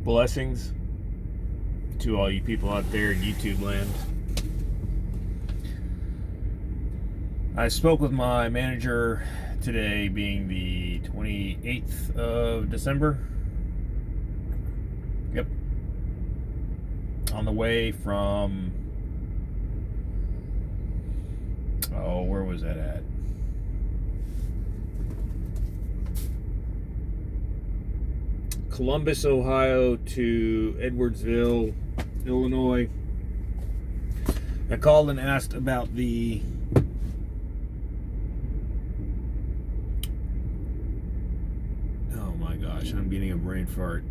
Blessings to all you people out there in YouTube land. I spoke with my manager today, being the 28th of December. Yep. On the way from, where was that at? Columbus, Ohio to Edwardsville, Illinois. I called and asked about the I'm getting a brain fart.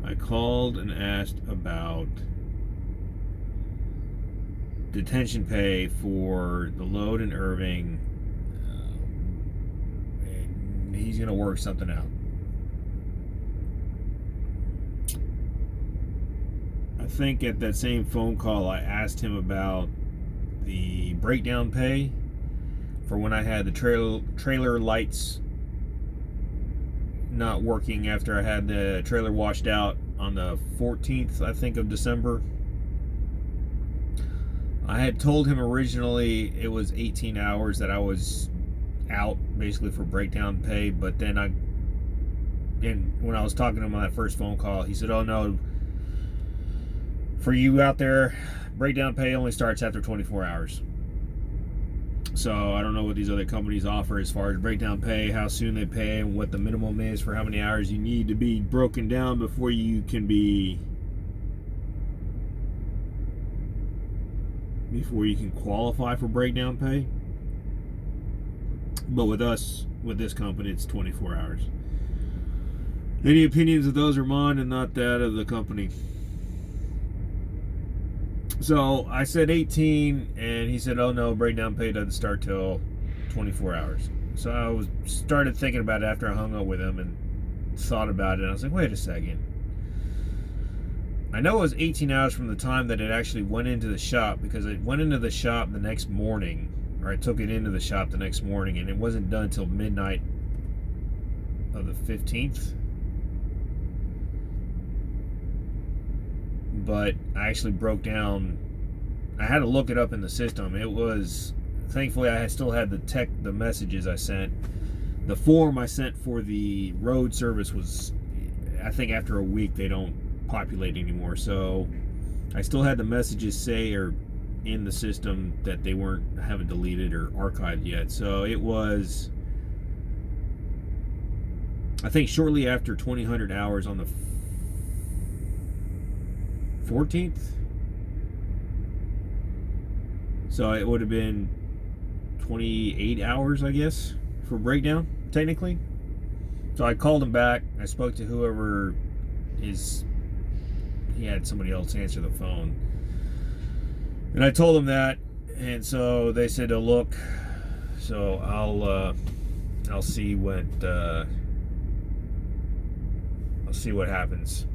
I called and asked about detention pay for the load in Irving. And he's going to work something out. I think at that same phone call I asked him about the breakdown pay for when I had the trailer lights not working after I had the trailer washed out on the 14th, I think, of December. I had told him originally it was 18 hours that I was out, basically, for breakdown pay, but then when I was talking to him on that first phone call, he said, "Oh no, for you out there, breakdown pay only starts after 24 hours. So I don't know what these other companies offer as far as breakdown pay, how soon they pay, and what the minimum is for how many hours you need to be broken down before you can qualify for breakdown pay. But with this company, it's 24 hours. Any opinions of those are mine and not that of the company." So I said 18, and he said, "Oh no, breakdown pay doesn't start till 24 hours. So I started thinking about it after I hung up with him and thought about it. And I was like, wait a second. I know it was 18 hours from the time that it actually went into the shop, because it went into the shop the next morning, or I took it into the shop the next morning, and it wasn't done until midnight of the 15th. But I actually broke down. I had to look it up in the system. It was, thankfully, I still had the messages I sent. The form I sent for the road service was, I think after a week they don't populate anymore. So I still had the messages say or in the system that they haven't deleted or archived yet. So it was, I think, shortly after 2000 hours on the 14th. So it would have been 28 hours, I guess, for breakdown, technically. So I called him back. I spoke to whoever he had somebody else answer the phone. And I told him that, and so they said to look. So I'll see what happens.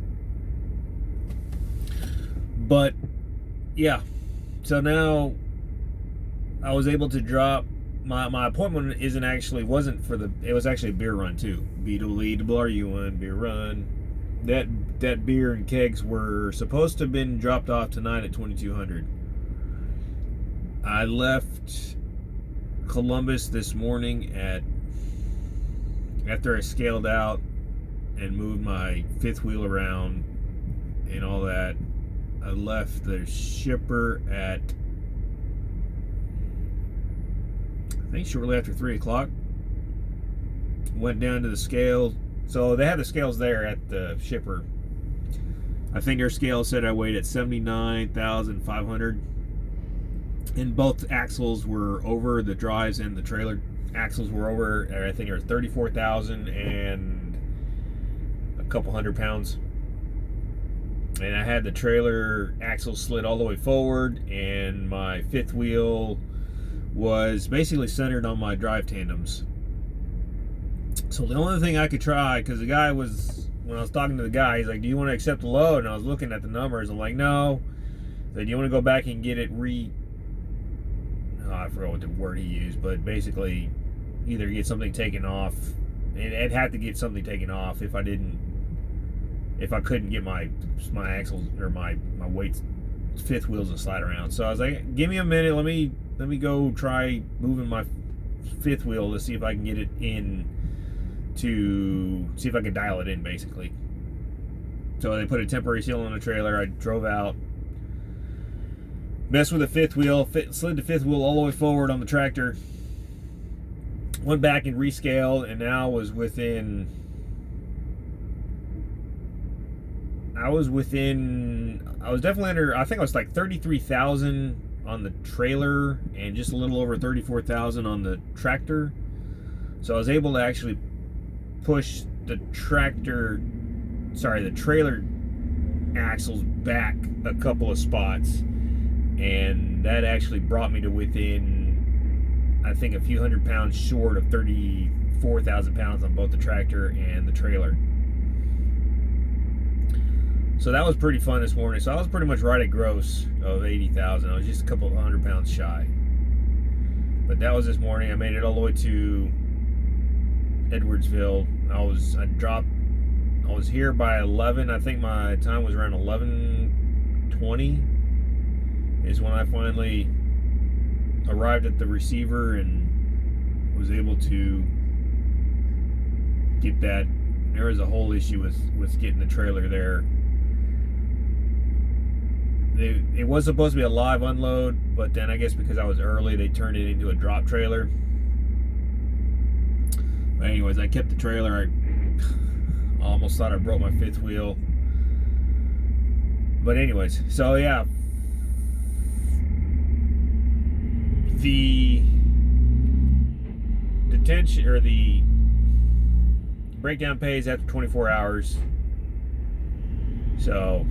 But yeah, so now I was able to drop my appointment. It was actually a beer run too. B.E.E.R.R.U.N, B.E.E.R.R.U.N. That beer and kegs were supposed to have been dropped off tonight at 2200. I left Columbus this morning after I scaled out and moved my fifth wheel around and all that. I left the shipper at, I think, shortly after 3 o'clock. Went down to the scale. So they had the scales there at the shipper. I think their scale said I weighed at 79,500. And both axles were over, the drives and the trailer axles were over, I think it was 34,000 and a couple hundred pounds. And I had the trailer axle slid all the way forward, and my fifth wheel was basically centered on my drive tandems. So the only thing I could try, because the guy was, when I was talking to the guy, he's like, "Do you want to accept the load?" And I was looking at the numbers. I'm like, "No." So, "Do you want to go back and get it I forgot what the word he used, but basically either get something taken off I'd have to get something taken off if I couldn't get my axles or my weights, fifth wheels to slide around. So I was like, give me a minute, let me go try moving my fifth wheel to see if I can get it in, to see if I could dial it in, basically. So they put a temporary seal on the trailer. I drove out, messed with the fifth wheel, slid the fifth wheel all the way forward on the tractor, went back and rescaled, and now was within, I was definitely under, I think I was like 33,000 on the trailer and just a little over 34,000 on the tractor. So I was able to actually push the trailer axles back a couple of spots, and that actually brought me to within, I think, a few hundred pounds short of 34,000 pounds on both the tractor and the trailer. So that was pretty fun this morning. So I was pretty much right at gross of 80,000. I was just a couple of hundred pounds shy. But that was this morning. I made it all the way to Edwardsville. I was here by 11. I think my time was around 11:20 is when I finally arrived at the receiver and was able to get that. There was a whole issue with getting the trailer there. It was supposed to be a live unload, but then I guess because I was early, they turned it into a drop trailer. But anyways, I kept the trailer. I almost thought I broke my fifth wheel. But anyways, so yeah. The detention, or the breakdown pays after 24 hours. So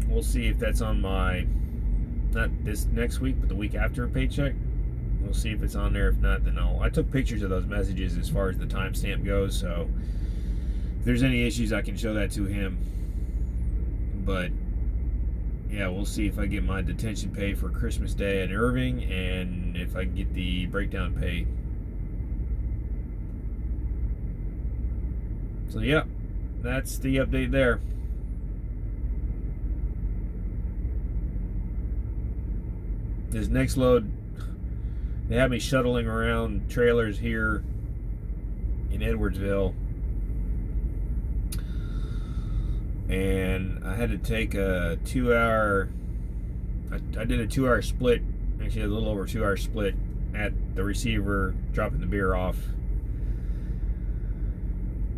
we'll see if that's on my, not this next week, but the week after paycheck. We'll see if it's on there. If not, then I took pictures of those messages as far as the timestamp goes, so if there's any issues, I can show that to him. But yeah, we'll see if I get my detention pay for Christmas Day in Irving, and if I can get the breakdown pay. So yeah, that's the update there. This next load, they have me shuttling around trailers here in Edwardsville, and I had to take a 2-hour, I did a 2-hour split, actually a little over a 2-hour split at the receiver, dropping the beer off.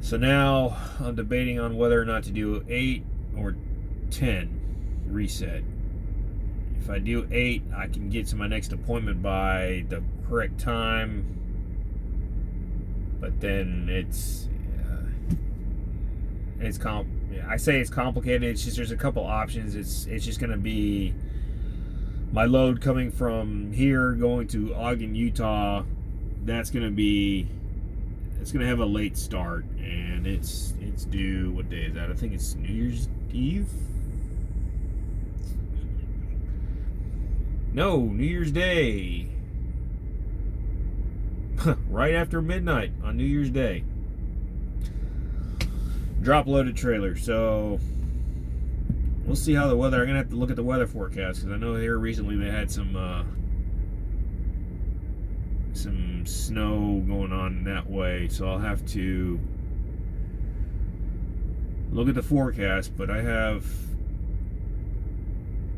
So now I'm debating on whether or not to do 8 or 10 reset. If I do 8, I can get to my next appointment by the correct time. But then I say it's complicated. It's just, there's a couple options. It's just going to be my load coming from here going to Ogden, Utah. It's going to have a late start, and it's due, what day is that? I think it's New Year's Eve. No, New Year's Day. Right after midnight on New Year's Day. Drop loaded trailer. So we'll see how the weather. I'm gonna have to look at the weather forecast, because I know here recently they had some snow going on that way. So I'll have to look at the forecast. But I have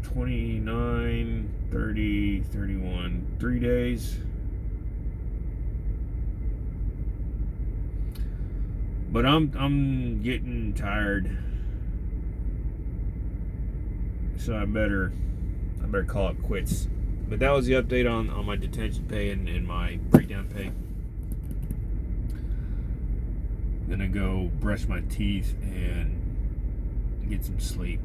29, 30, 31, 3 days. But I'm getting tired, so I better call it quits. But that was the update on my detention pay and my breakdown pay. I'm gonna go brush my teeth and get some sleep.